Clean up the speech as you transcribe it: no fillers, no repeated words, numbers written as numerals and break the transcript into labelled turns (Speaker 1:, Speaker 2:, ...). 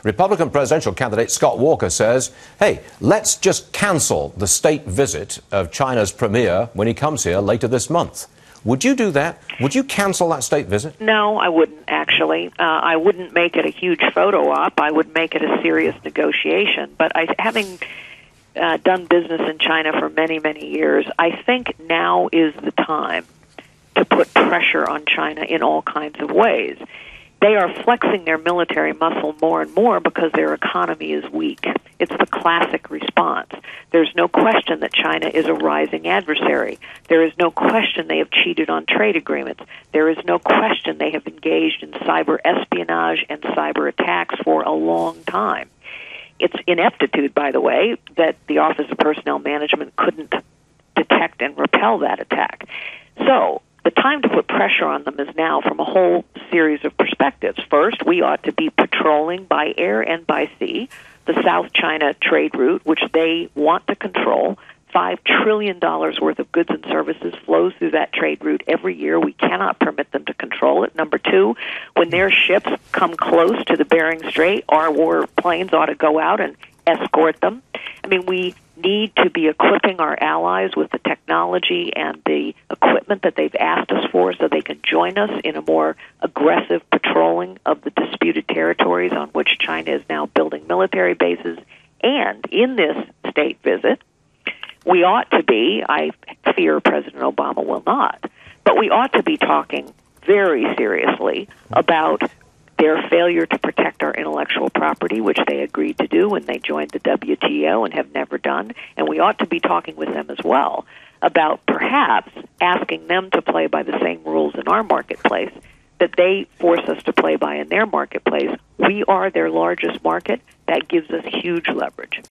Speaker 1: Republican presidential candidate Scott Walker says, hey, let's just cancel the state visit of China's premier when he comes here later this month. Would you do that? Would you cancel that state visit?
Speaker 2: No, I wouldn't, actually. I wouldn't make it a huge photo op. I would make it a serious negotiation. But having done business in China for many, many years, I think now is the time to put pressure on China in all kinds of ways. They are flexing their military muscle more and more because their economy is weak. It's the classic response. There's no question that China is a rising adversary. There is no question they have cheated on trade agreements. There is no question they have engaged in cyber espionage and cyber attacks for a long time. It's ineptitude, by the way, that the Office of Personnel Management couldn't detect and repel that attack. So the time to put pressure on them is now from a whole series of perspectives. First, we ought to be patrolling by air and by sea the South China trade route, which they want to control. $5 trillion worth of goods and services flows through that trade route every year. We cannot permit them to control it. Number two, when their ships come close to the Bering Strait, our warplanes ought to go out and escort them. I mean, we need to be equipping our allies with the technology and the equipment that they've asked us for so they can join us in a more aggressive patrolling of the disputed territories on which China is now building military bases. And in this state visit, we ought to be, I fear President Obama will not, but we ought to be talking very seriously about their failure to protect our intellectual property, which they agreed to do when they joined the WTO and have never done. And we ought to be talking with them as well about perhaps asking them to play by the same rules in our marketplace that they force us to play by in their marketplace. We are their largest market. That gives us huge leverage.